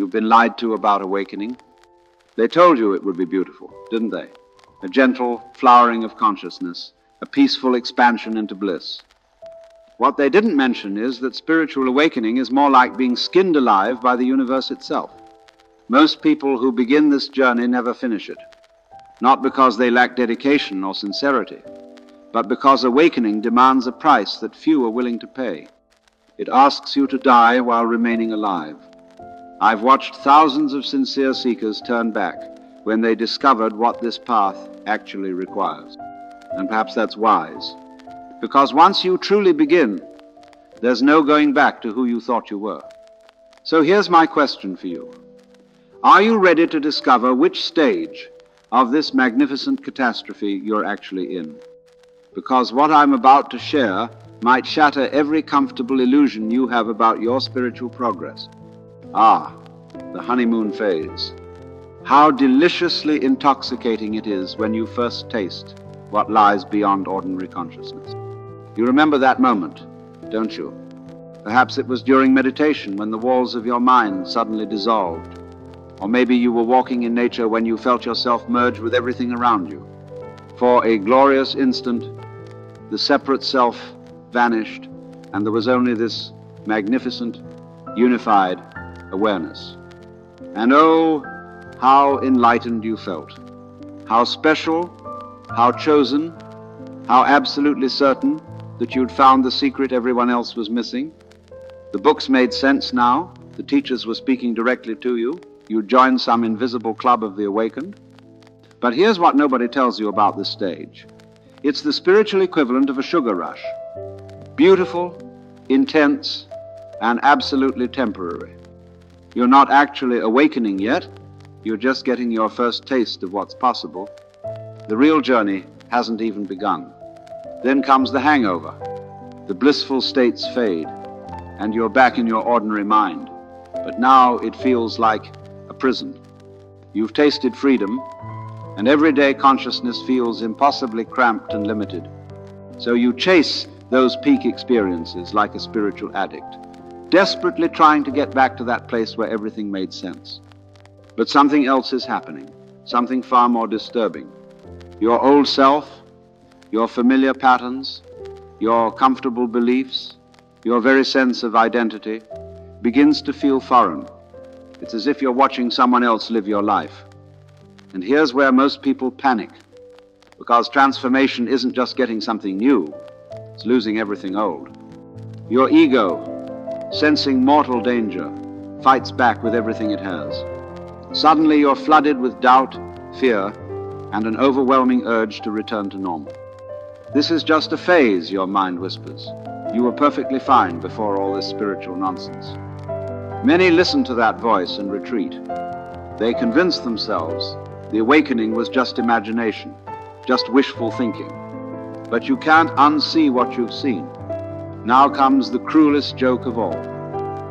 You've been lied to about awakening. They told you it would be beautiful, didn't they? A gentle flowering of consciousness, a peaceful expansion into bliss. What they didn't mention is that spiritual awakening is more like being skinned alive by the universe itself. Most people who begin this journey never finish it, not because they lack dedication or sincerity, but because awakening demands a price that few are willing to pay. It asks you to die while remaining alive. I've watched thousands of sincere seekers turn back when they discovered what this path actually requires. And perhaps that's wise, because once you truly begin, there's no going back to who you thought you were. So here's my question for you. Are you ready to discover which stage of this magnificent catastrophe you're actually in? Because what I'm about to share might shatter every comfortable illusion you have about your spiritual progress. Ah, the honeymoon phase. How deliciously intoxicating it is when you first taste what lies beyond ordinary consciousness. You remember that moment, don't you? Perhaps it was during meditation when the walls of your mind suddenly dissolved. Or maybe you were walking in nature when you felt yourself merge with everything around you. For a glorious instant, the separate self vanished, and there was only this magnificent, unified awareness. And oh, how enlightened you felt. How special, how chosen, how absolutely certain that you'd found the secret everyone else was missing. The books made sense now. The teachers were speaking directly to you. You joined some invisible club of the awakened. But here's what nobody tells you about this stage. It's the spiritual equivalent of a sugar rush. Beautiful, intense, and absolutely temporary. You're not actually awakening yet. You're just getting your first taste of what's possible. The real journey hasn't even begun. Then comes the hangover. The blissful states fade, and you're back in your ordinary mind. But now it feels like a prison. You've tasted freedom, and everyday consciousness feels impossibly cramped and limited. So you chase those peak experiences like a spiritual addict, desperately trying to get back to that place where everything made sense. But something else is happening, something far more disturbing. Your old self, your familiar patterns, your comfortable beliefs, your very sense of identity begins to feel foreign. It's as if you're watching someone else live your life. And here's where most people panic, because transformation isn't just getting something new, it's losing everything old. Your ego, sensing mortal danger, fights back with everything it has. Suddenly you're flooded with doubt, fear, and an overwhelming urge to return to normal. This is just a phase, your mind whispers. You were perfectly fine before all this spiritual nonsense. Many listen to that voice and retreat. They convince themselves the awakening was just imagination, just wishful thinking. But you can't unsee what you've seen. Now comes the cruelest joke of all.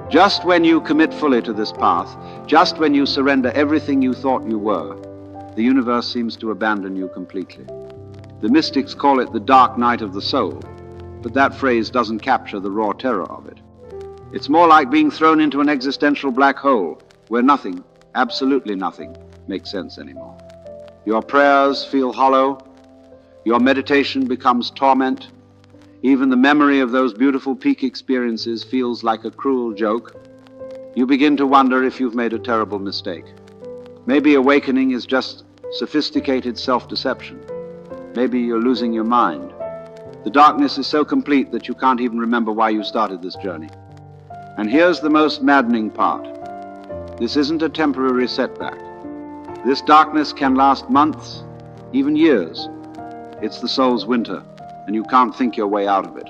Just when you commit fully to this path, just when you surrender everything you thought you were, the universe seems to abandon you completely. The mystics call it the dark night of the soul, but that phrase doesn't capture the raw terror of it. It's more like being thrown into an existential black hole where nothing, absolutely nothing, makes sense anymore. Your prayers feel hollow. Your meditation becomes torment. Even the memory of those beautiful peak experiences feels like a cruel joke. You begin to wonder if you've made a terrible mistake. Maybe awakening is just sophisticated self-deception. Maybe you're losing your mind. The darkness is so complete that you can't even remember why you started this journey. And here's the most maddening part. This isn't a temporary setback. This darkness can last months, even years. It's the soul's winter, and you can't think your way out of it.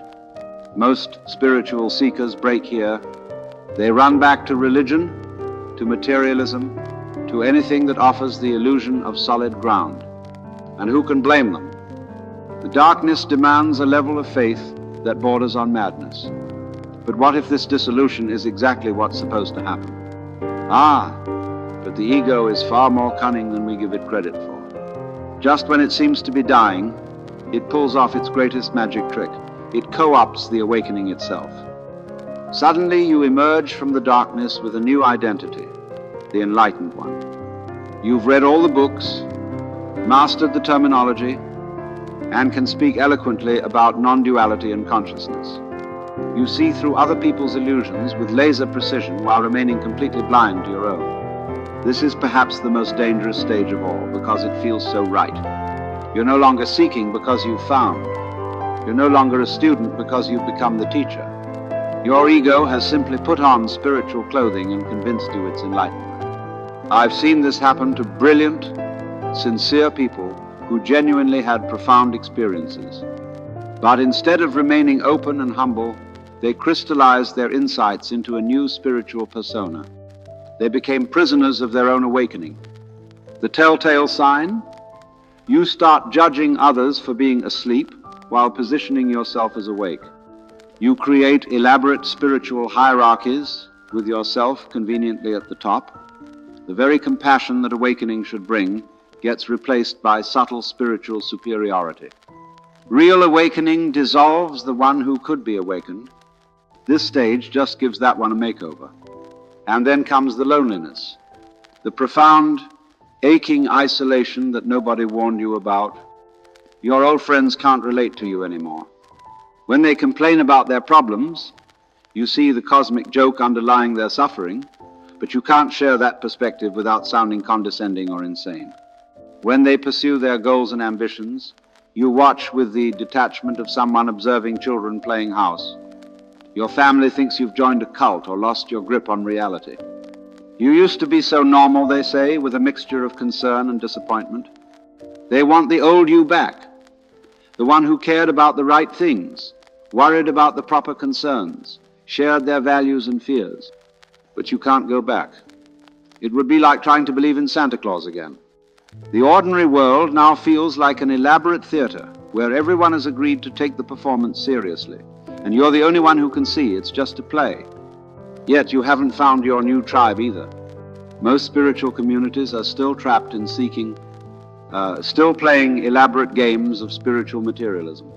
Most spiritual seekers break here. They run back to religion, to materialism, to anything that offers the illusion of solid ground. And who can blame them? The darkness demands a level of faith that borders on madness. But what if this dissolution is exactly what's supposed to happen? But the ego is far more cunning than we give it credit for. Just when it seems to be dying, it pulls off its greatest magic trick. It co-opts the awakening itself. Suddenly you emerge from the darkness with a new identity, the enlightened one. You've read all the books, mastered the terminology, and can speak eloquently about non-duality and consciousness. You see through other people's illusions with laser precision while remaining completely blind to your own. This is perhaps the most dangerous stage of all, because it feels so right. You're no longer seeking because you've found. You're no longer a student because you've become the teacher. Your ego has simply put on spiritual clothing and convinced you it's enlightenment. I've seen this happen to brilliant, sincere people who genuinely had profound experiences. But instead of remaining open and humble, they crystallized their insights into a new spiritual persona. They became prisoners of their own awakening. The telltale sign? You start judging others for being asleep while positioning yourself as awake. You create elaborate spiritual hierarchies with yourself conveniently at the top. The very compassion that awakening should bring gets replaced by subtle spiritual superiority. Real awakening dissolves the one who could be awakened. This stage just gives that one a makeover. And then comes the loneliness, the profound, aching isolation that nobody warned you about. Your old friends can't relate to you anymore. When they complain about their problems, you see the cosmic joke underlying their suffering, but you can't share that perspective without sounding condescending or insane. When they pursue their goals and ambitions, you watch with the detachment of someone observing children playing house. Your family thinks you've joined a cult or lost your grip on reality. You used to be so normal, they say, with a mixture of concern and disappointment. They want the old you back, the one who cared about the right things, worried about the proper concerns, shared their values and fears. But you can't go back. It would be like trying to believe in Santa Claus again. The ordinary world now feels like an elaborate theater where everyone has agreed to take the performance seriously, and you're the only one who can see it's just a play. Yet you haven't found your new tribe either. Most spiritual communities are still trapped in still playing elaborate games of spiritual materialism.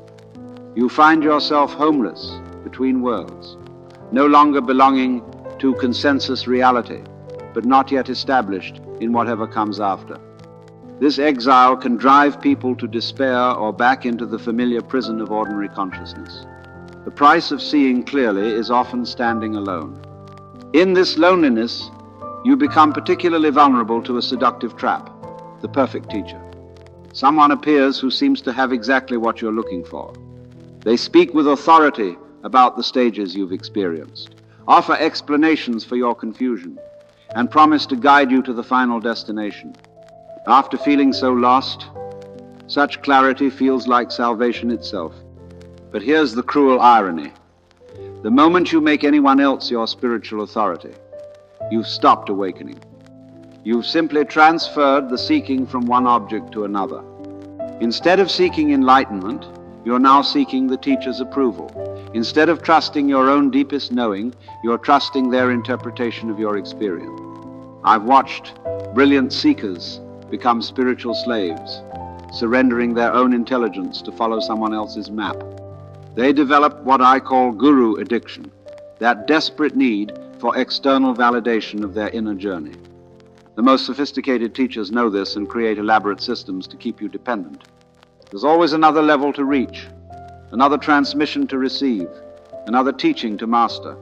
You find yourself homeless between worlds, no longer belonging to consensus reality, but not yet established in whatever comes after. This exile can drive people to despair or back into the familiar prison of ordinary consciousness. The price of seeing clearly is often standing alone. In this loneliness, you become particularly vulnerable to a seductive trap, the perfect teacher. Someone appears who seems to have exactly what you're looking for. They speak with authority about the stages you've experienced, offer explanations for your confusion, and promise to guide you to the final destination. After feeling so lost, such clarity feels like salvation itself. But here's the cruel irony. The moment you make anyone else your spiritual authority, you've stopped awakening. You've simply transferred the seeking from one object to another. Instead of seeking enlightenment, you're now seeking the teacher's approval. Instead of trusting your own deepest knowing, you're trusting their interpretation of your experience. I've watched brilliant seekers become spiritual slaves, surrendering their own intelligence to follow someone else's map. They develop what I call guru addiction, that desperate need for external validation of their inner journey. The most sophisticated teachers know this and create elaborate systems to keep you dependent. There's always another level to reach, another transmission to receive, another teaching to master.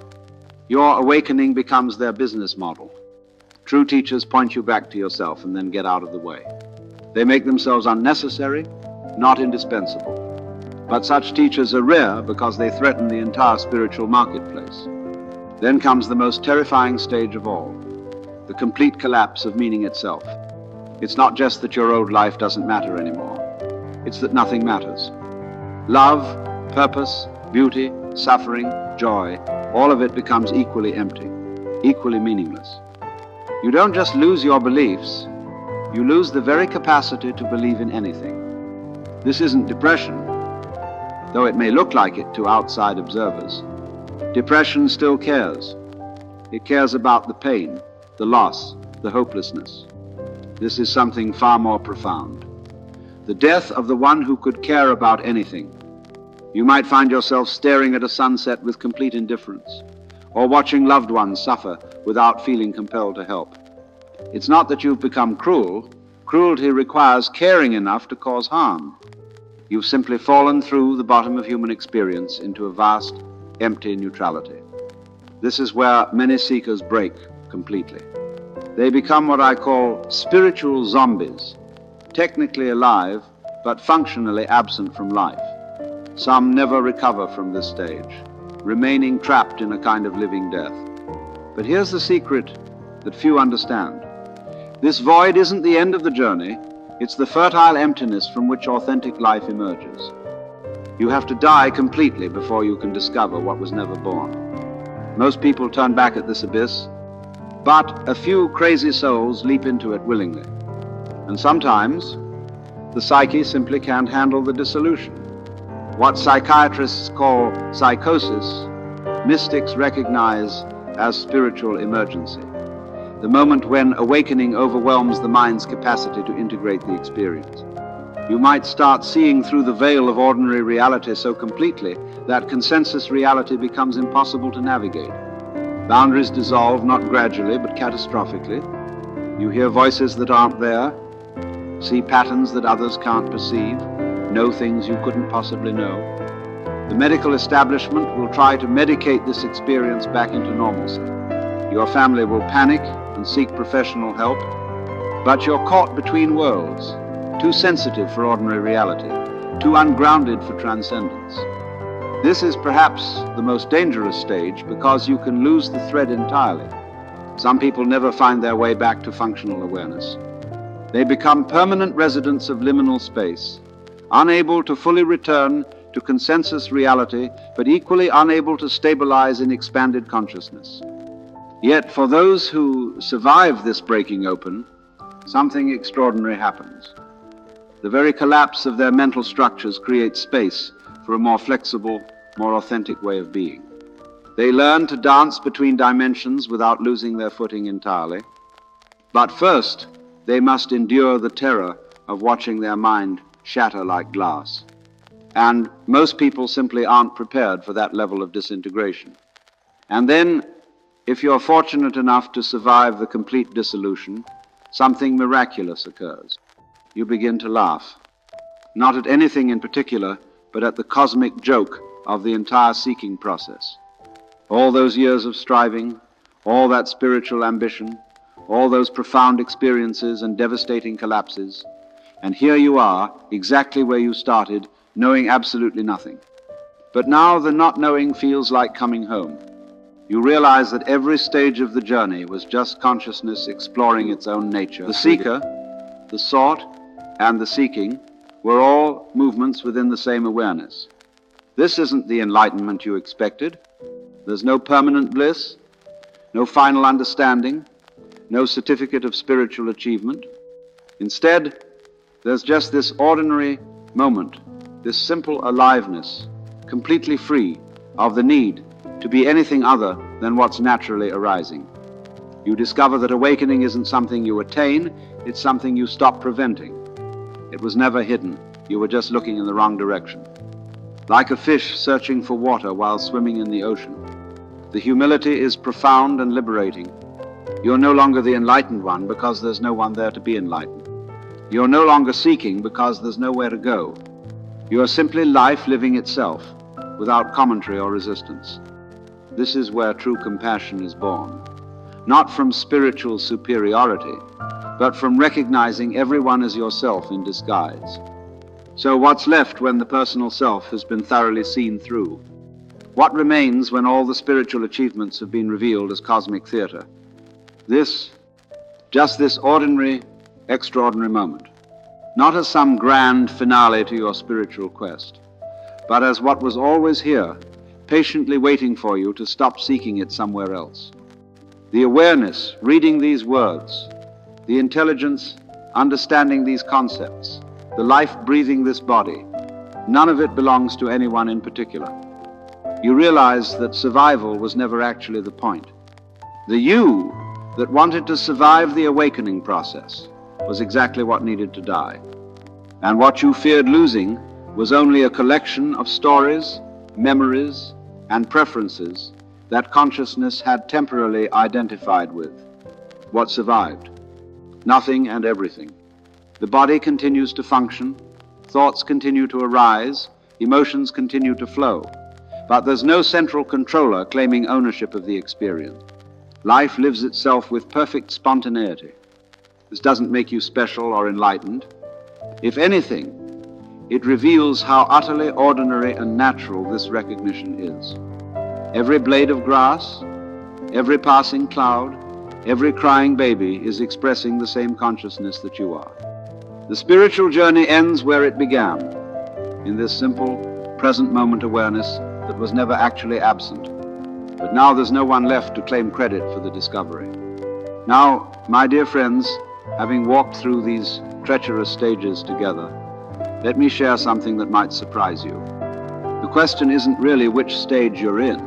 Your awakening becomes their business model. True teachers point you back to yourself and then get out of the way. They make themselves unnecessary, not indispensable. But such teachers are rare because they threaten the entire spiritual marketplace. Then comes the most terrifying stage of all, the complete collapse of meaning itself. It's not just that your old life doesn't matter anymore. It's that nothing matters. Love, purpose, beauty, suffering, joy, all of it becomes equally empty, equally meaningless. You don't just lose your beliefs, you lose the very capacity to believe in anything. This isn't depression, though it may look like it to outside observers. Depression still cares. It cares about the pain, the loss, the hopelessness. This is something far more profound. The death of the one who could care about anything. You might find yourself staring at a sunset with complete indifference, or watching loved ones suffer without feeling compelled to help. It's not that you've become cruel. Cruelty requires caring enough to cause harm. You've simply fallen through the bottom of human experience into a vast, empty neutrality. This is where many seekers break completely. They become what I call spiritual zombies, technically alive, but functionally absent from life. Some never recover from this stage, remaining trapped in a kind of living death. But here's the secret that few understand. This void isn't the end of the journey, it's the fertile emptiness from which authentic life emerges. You have to die completely before you can discover what was never born. Most people turn back at this abyss, but a few crazy souls leap into it willingly. And sometimes, the psyche simply can't handle the dissolution. What psychiatrists call psychosis, mystics recognize as spiritual emergency, the moment when awakening overwhelms the mind's capacity to integrate the experience. You might start seeing through the veil of ordinary reality so completely that consensus reality becomes impossible to navigate. Boundaries dissolve not gradually but catastrophically. You hear voices that aren't there, see patterns that others can't perceive, know things you couldn't possibly know. The medical establishment will try to medicate this experience back into normalcy. Your family will panic and seek professional help, but you're caught between worlds, too sensitive for ordinary reality, too ungrounded for transcendence. This is perhaps the most dangerous stage because you can lose the thread entirely. Some people never find their way back to functional awareness. They become permanent residents of liminal space, unable to fully return to consensus reality, but equally unable to stabilize in expanded consciousness. Yet for those who survive this breaking open, something extraordinary happens. The very collapse of their mental structures creates space for a more flexible, more authentic way of being. They learn to dance between dimensions without losing their footing entirely. But first, they must endure the terror of watching their mind shatter like glass. And most people simply aren't prepared for that level of disintegration. And then, if you're fortunate enough to survive the complete dissolution, something miraculous occurs. You begin to laugh, not at anything in particular, but at the cosmic joke of the entire seeking process. All those years of striving, all that spiritual ambition, all those profound experiences and devastating collapses, and here you are, exactly where you started, knowing absolutely nothing. But now the not knowing feels like coming home. You realize that every stage of the journey was just consciousness exploring its own nature. The seeker, the sought, and the seeking were all movements within the same awareness. This isn't the enlightenment you expected. There's no permanent bliss, no final understanding, no certificate of spiritual achievement. Instead, there's just this ordinary moment, this simple aliveness, completely free of the need to be anything other than what's naturally arising. You discover that awakening isn't something you attain, it's something you stop preventing. It was never hidden. You were just looking in the wrong direction. Like a fish searching for water while swimming in the ocean. The humility is profound and liberating. You're no longer the enlightened one because there's no one there to be enlightened. You're no longer seeking because there's nowhere to go. You are simply life living itself, without commentary or resistance. This is where true compassion is born. Not from spiritual superiority, but from recognizing everyone as yourself in disguise. So what's left when the personal self has been thoroughly seen through? What remains when all the spiritual achievements have been revealed as cosmic theater? Just this ordinary, extraordinary moment. Not as some grand finale to your spiritual quest, but as what was always here, patiently waiting for you to stop seeking it somewhere else. The awareness, reading these words, the intelligence, understanding these concepts, the life breathing this body, none of it belongs to anyone in particular. You realize that survival was never actually the point. The you that wanted to survive the awakening process was exactly what needed to die. And what you feared losing was only a collection of stories, memories, and preferences that consciousness had temporarily identified with. What survived? nothing and everything. The body continues to function, thoughts continue to arise, emotions continue to flow, but there's no central controller claiming ownership of the experience. Life lives itself with perfect spontaneity. This doesn't make you special or enlightened. If anything, it reveals how utterly ordinary and natural this recognition is. Every blade of grass, every passing cloud, every crying baby is expressing the same consciousness that you are. The spiritual journey ends where it began, in this simple, present moment awareness that was never actually absent. But now there's no one left to claim credit for the discovery. Now, my dear friends, having walked through these treacherous stages together, let me share something that might surprise you. The question isn't really which stage you're in.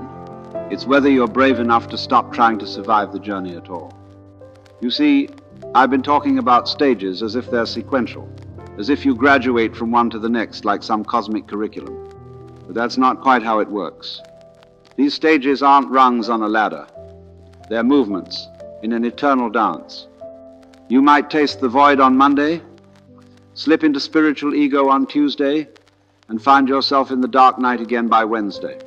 It's whether you're brave enough to stop trying to survive the journey at all. You see, I've been talking about stages as if they're sequential, as if you graduate from one to the next like some cosmic curriculum. But that's not quite how it works. These stages aren't rungs on a ladder. They're movements in an eternal dance. You might taste the void on Monday, slip into spiritual ego on Tuesday, and find yourself in the dark night again by Wednesday.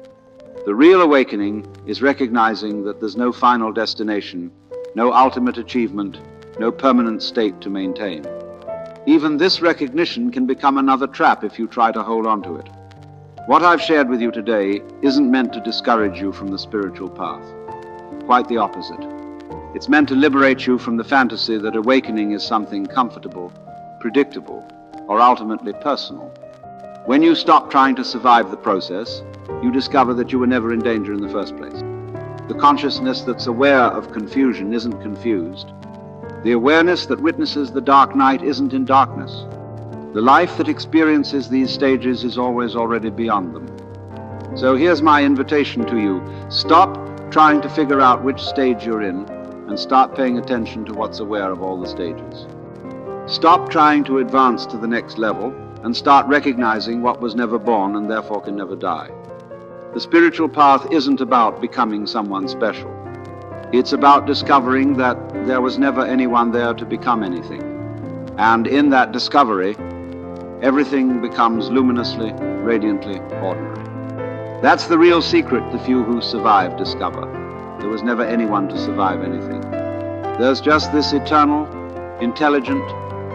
The real awakening is recognizing that there's no final destination, no ultimate achievement, no permanent state to maintain. Even this recognition can become another trap if you try to hold on to it. What I've shared with you today isn't meant to discourage you from the spiritual path. Quite the opposite. It's meant to liberate you from the fantasy that awakening is something comfortable, predictable, or ultimately personal. When you stop trying to survive the process, you discover that you were never in danger in the first place. The consciousness that's aware of confusion isn't confused. The awareness that witnesses the dark night isn't in darkness. The life that experiences these stages is always already beyond them. So here's my invitation to you. Stop trying to figure out which stage you're in and start paying attention to what's aware of all the stages. Stop trying to advance to the next level and start recognizing what was never born and therefore can never die. The spiritual path isn't about becoming someone special. It's about discovering that there was never anyone there to become anything. And in that discovery, everything becomes luminously, radiantly ordinary. That's the real secret the few who survive discover. There was never anyone to survive anything. There's just this eternal, intelligent,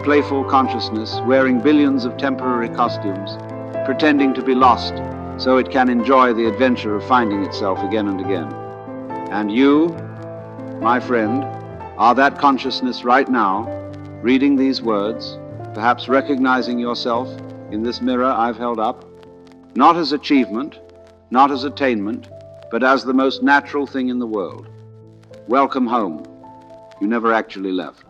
playful consciousness wearing billions of temporary costumes, pretending to be lost so it can enjoy the adventure of finding itself again and again. And you, my friend, are that consciousness right now, reading these words, perhaps recognizing yourself in this mirror I've held up, not as achievement, not as attainment, but as the most natural thing in the world. Welcome home. You never actually left.